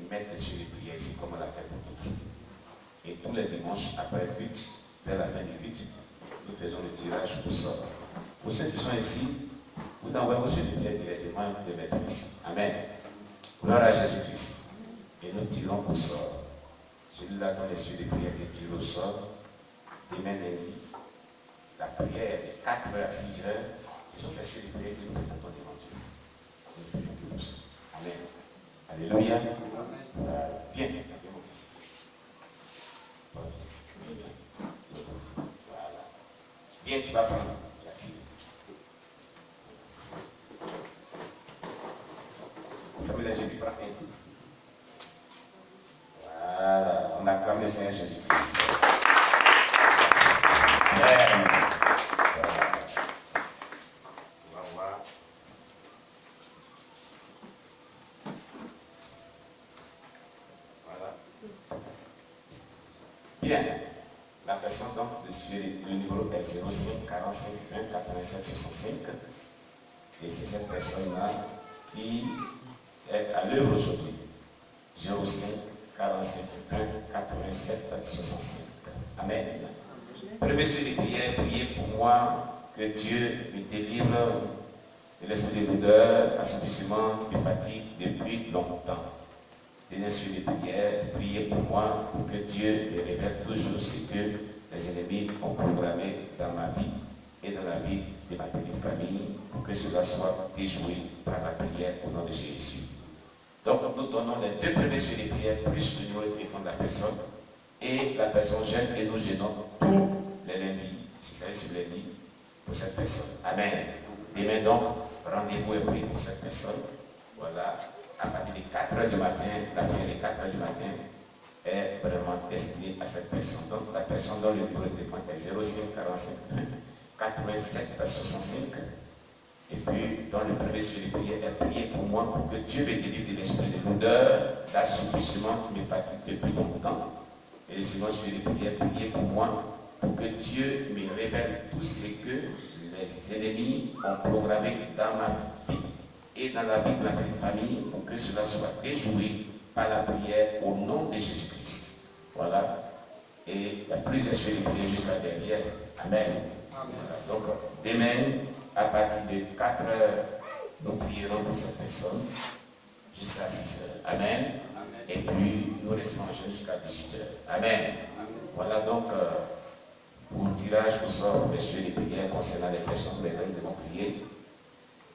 mettre sur les prières ici comme on l'a fait pour d'autres. Et tous les dimanches, après le culte, vers la fin du culte, nous faisons le tirage au sort. Pour ceux qui sont ici, vous envoyez sur les prières directement et vous les mettez ici. Amen. Gloire à Jésus-Christ. Et nous tirons au sort. Celui-là dont les sur les prières étaient tirés au sort, demain lundi, la prière de 4h à 6h, ce sont ces sur les prières que nous présentons devant Dieu. Nous prions que nous. Amen. Alléluia. Viens, viens mon fils. Toi, viens. Voilà. Viens, tu vas prendre. Vous fermez les yeux, tu prends un. Voilà. On acclame le Seigneur Jésus-Christ. Amen. Voilà. On va voir. Voilà. Bien. La personne donc dessus le numéro est 05 45 20 87 65. Et c'est cette personne-là qui est à l'œuvre aujourd'hui. 05 45 20 87 65. Amen. Premier sur les prières, priez pour moi que Dieu me délivre de l'esprit de l'odeur, assouplissement, de fatigue depuis longtemps. Deuxième sur les prières, priez pour moi pour que Dieu me révèle toujours ce que les ennemis ont programmé dans ma vie et dans la vie de ma petite famille, pour que cela soit déjoué par la prière au nom de Jésus. Donc nous donnons les deux premiers sur les prières, plus le numéro de téléphone de la personne, et la personne gêne et nous gênons tous les lundis, c'est-à-dire sur lundi, pour cette personne. Amen. Demain donc, rendez-vous est pris pour cette personne. Voilà, à partir de 4h du matin, la prière de 4h du matin est vraiment destinée à cette personne. Donc la personne dont le numéro de téléphone est 05 45 20 87 65. Et puis, dans le premier sur les prières, est prié pour moi pour que Dieu me délivre de l'esprit de l'odeur, d'assouplissement qui me fatigue depuis longtemps. Et le second sur les prières, priez pour moi pour que Dieu me révèle tout ce que les ennemis ont programmé dans ma vie et dans la vie de ma petite famille, pour que cela soit déjoué par la prière au nom de Jésus-Christ. Voilà. Et il y a plusieurs sur les prières jusqu'à derrière. Amen. Voilà. Donc, demain, à partir de 4h, nous prierons pour cette personne jusqu'à 6h. Amen. Et puis, nous resterons en jeûne jusqu'à 18h. Amen. Voilà donc pour le tirage au sort pour les sujets de prière concernant les personnes pour lesquelles nous devons prier.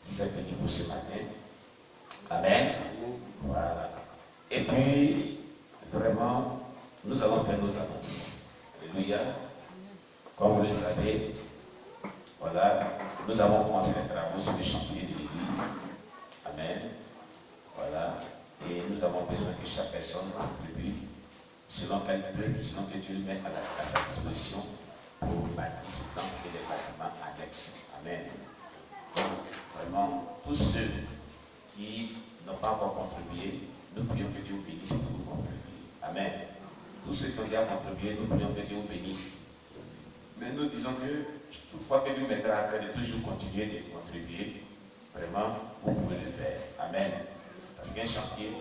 C'est fini pour ce matin. Amen. Voilà. Et puis, vraiment, nous allons faire nos annonces. Alléluia. Comme vous le savez, voilà, nous avons commencé les travaux sur le chantier de l'église. Amen. Voilà. Et nous avons besoin que chaque personne contribue selon qu'elle peut, selon que Dieu le met à sa disposition pour bâtir ce temple et les bâtiments annexes. Amen. Donc, vraiment, tous ceux qui n'ont pas encore contribué, nous prions que Dieu vous bénisse pour vous contribuer. Amen. Tous ceux qui ont déjà contribué, nous prions que Dieu vous bénisse. Mais nous disons que toutefois que Dieu mettra à cœur de toujours continuer de contribuer, vraiment, vous pouvez le faire. Amen. Parce qu'un chantier,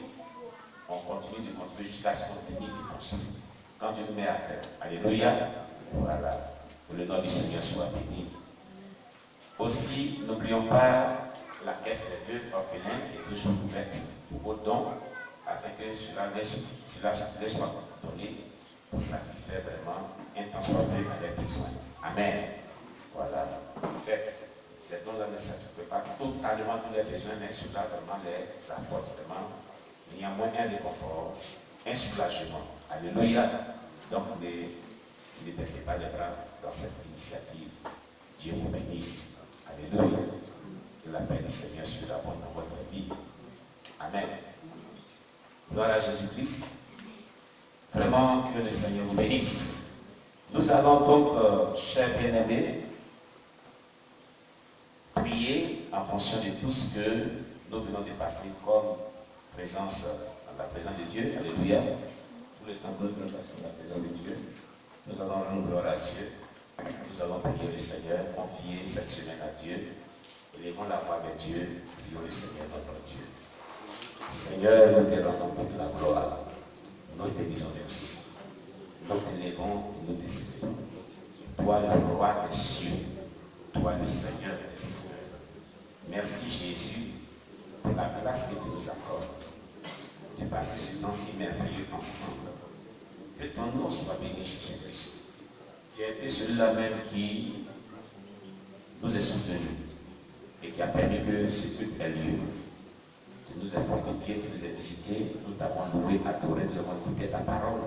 on continue de contribuer jusqu'à ce qu'on finisse de construire. Quand Dieu nous met à cœur. Alléluia. Voilà. Que le nom du Seigneur soit béni. Aussi, n'oublions pas la caisse des vœux orphelins qui est toujours ouverte pour vos dons, afin que cela soit donné pour satisfaire vraiment un temps soit peu à leurs besoins. Amen. Voilà. Ces dons-là ne satisfont pas totalement tous les besoins, mais cela vraiment les apporte vraiment néanmoins un réconfort, un soulagement. Alléluia. Donc ne baissez pas les bras dans cette initiative. Dieu vous bénisse. Alléluia. Que la paix du Seigneur surabonde dans votre vie. Amen. Gloire à Jésus-Christ. Vraiment que le Seigneur vous bénisse. Nous allons donc, chers bien-aimés, prier en fonction de tout ce que nous venons de passer comme présence dans la présence de Dieu. Alléluia. Tout le temps que nous venons de passer dans la présence de Dieu, nous allons rendre gloire à Dieu. Nous allons prier le Seigneur, confier cette semaine à Dieu. Élevons la voix avec Dieu, prions le Seigneur notre Dieu. Seigneur, nous te rendons toute la gloire. Nous te disons merci. Nous t'élèvons et nous te célébrons. Toi, le roi des cieux, toi, le Seigneur des seigneurs. Merci, Jésus, pour la grâce que tu nous accordes de passer ce temps si merveilleux ensemble. Que ton nom soit béni, Jésus-Christ. Tu as été celui-là même qui nous a soutenus et qui a permis que ce culte ait lieu. Tu nous as fortifiés, tu nous as visités, nous t'avons loué, adoré, nous avons écouté ta parole.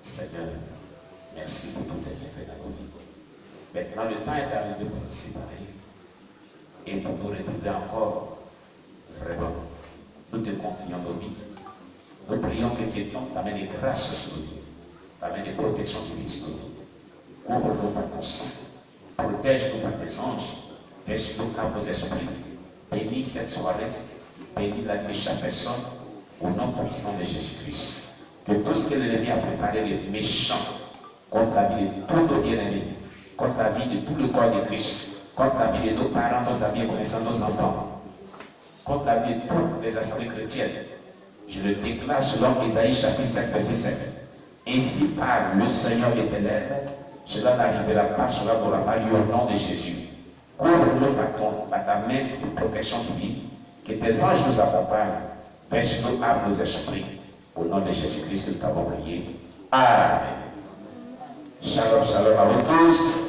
Seigneur, merci pour tous tes bienfaits dans nos vies. Maintenant, le temps est arrivé pour nous séparer et pour nous retrouver encore. Vraiment, nous te confions nos vies. Nous prions que tu étendes ta main de grâce sur nos vies, ta main de protection divine sur nos vies. Couvre-nous par ton sang, protège-nous par tes anges, verse-nous par nos esprits. Bénis cette soirée, bénis la vie de chaque personne, au nom puissant de Jésus-Christ. Que tout ce que l'ennemi a préparé, les méchants, contre la vie de tous nos bien-aimés, contre la vie de tout le corps de Christ, contre la vie de nos parents, nos amis, connaissants, nos enfants, contre la vie de toutes les assemblées chrétiennes, je le déclare selon Isaïe chapitre 5, verset 7. Ainsi parle le Seigneur éternel, cela n'arrivera pas, cela n'aura pas lieu au nom de Jésus. Couvre-nous par ta main de protection divine, que tes anges nous accompagnent, verse nos âmes, nos esprits. Au nom de Jésus-Christ que nous t'avons prié. Amen. Shalom, shalom à vous tous.